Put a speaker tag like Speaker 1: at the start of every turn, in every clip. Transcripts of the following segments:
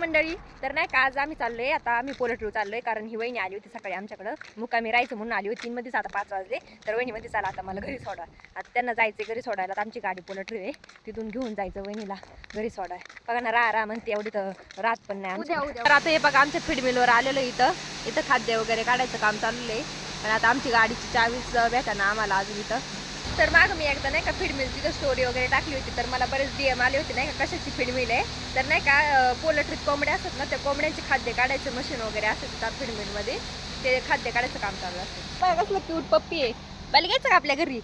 Speaker 1: मंडळी, तर नाही का आज आम्ही चाललोय, आता आम्ही पोलट्रीव चाललोय कारण ही वहिनी आली होती सकाळी आमच्याकडं मुक्कामी राहायचं म्हणून आली होती. 3 मध्येच आता 5 वाजले, तर वहिनी मध्ये चला आता मला घरी सोडा. आता त्यांना जायचं घरी सोडायला, तर आमची गाडी पोलट्री आहे, तिथून घेऊन जायचं वहिनीला घरी सोडाय. बघा ना राहा म्हणते, एवढी तर रात पण नाही. तर आता हे बघा आमच्या फीड मिलवर आलेलो, इथं खाद्य वगैरे काढायचं काम चालू आहे. आणि आता आमची गाडीची चावीच भेटा ना आम्हाला अजून इथं. तर माग मी एकदा नाही का फीड मिलची स्टोरी वगैरे टाकली होती, तर मला बरेच DM आले होते नाही का कशाची फीड मिल आहे. तर नाही का पोल्ट्रीत कोंबड्या असतात ना, त्या कोंबड्यांचे खाद्य काढायचं मशीन वगैरे असतं त्या फीड मिलमध्ये, ते खाद्य काढायचं काम चालू असतं. बघा कसलं क्यूट पप्पी आहे, बाली घ्यायचं का आपल्या घरी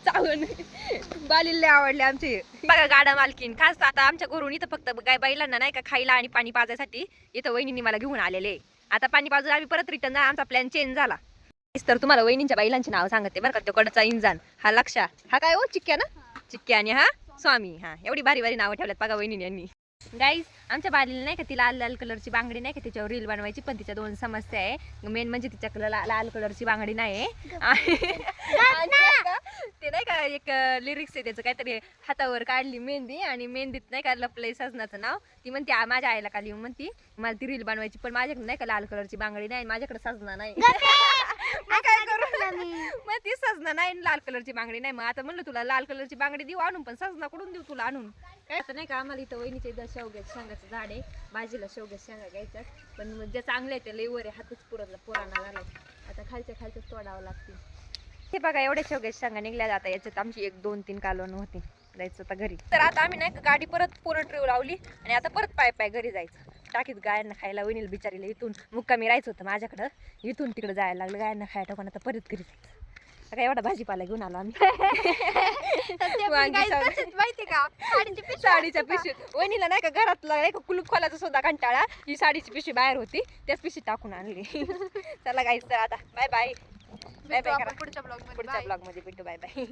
Speaker 1: चावून. बालीला आवडले आमचे. बघा गाडा मालकीन खास आता आमच्या घरून इथं फक्त काय बैलांना नाही का खायला आणि पाणी पाजायसाठी इथं वहिनींनी मला घेऊन आलेले. आता पाणी पाजून आम्ही परत रिटर्न जा, आमचा प्लॅन चेंज झाला. तर तुम्हाला वहिनींच्या बैलांची नाव सांगते बरं का. तो कडचा इंजान, हा लक्षा, हा काय हो चिक्क्या ना, चिक्क्या, आणि हा स्वामी. हा एवढी भारी भारी नावं ठेवल्यात बघा वहिनी यांनी. गाईज आमच्या बालीला नाही का ती लाल लाल कलरची बांगडी नाही का, तिच्यावर रील बनवायची, पण तिच्या 2 समस्या आहे. मेन म्हणजे तिच्या लाल कलरची बांगडी नाही ते नाही का एक लिरिक्स आहे त्याचं काहीतरी, हातावर काढली मेहंदी आणि मेहंदीत नाही का लपलंय सजनाचं नाव. ती म्हणते माझ्या आईला काल येऊन म्हणती मला ती रील बनवायची, पण माझ्याकडे नाही का लाल कलरची बांगडी नाही, माझ्याकडे सजना नाही. काय करू मग ती सजना नाही, लाल कलरची बांगडी नाही. मग आता म्हणलं तुला लाल कलरची बांगडी देऊ आणून, पण सजना कुठून देऊ तुला आणून. काय आता नाही का आम्हाला इथं वहिनीच्या इथं शेवग्याच्या शेंगाचं झाड आहे, भाजीला शेवग्याच्या शेंगा घ्यायच्यात, पण जे चांगले आहे ते लई वर आहे, हातच पुराणा झाला. आता खालच्या तोडावं लागतील. हे बघा एवढ्या शेवग्याच्या शेंगा निघल्या जातात, याच्यात आमची 1 2 3 कालवण होती. जायचं आता घरी. तर आता आम्ही नाही गाडी परत पोलट्रीवर लावली आणि आता परत पाय घरी जायचं. टाकीत गायांना खायला वहिनीला बिचारीला इथून मुक्कामी राहायचं होतं माझ्याकडं, इथून तिकडे जायला लागलं गायांना खायला टाकून. आता परत घरी जायचं. काय एवढा भाजीपाला घेऊन आलो आम्ही. माहिती का साडीच्या पिशवीत वहिनीला नाही का घरातला नाही का कुलूप खोलायचा सुद्धा कंटाळा, ही साडीची पिशवी बाहेर होती त्याच पिशवीत टाकून आणली. चला गाईस, तर आता बाय बाय. Bye bye. पुढच्या ब्लॉग मध्ये भेटू. Bye bye.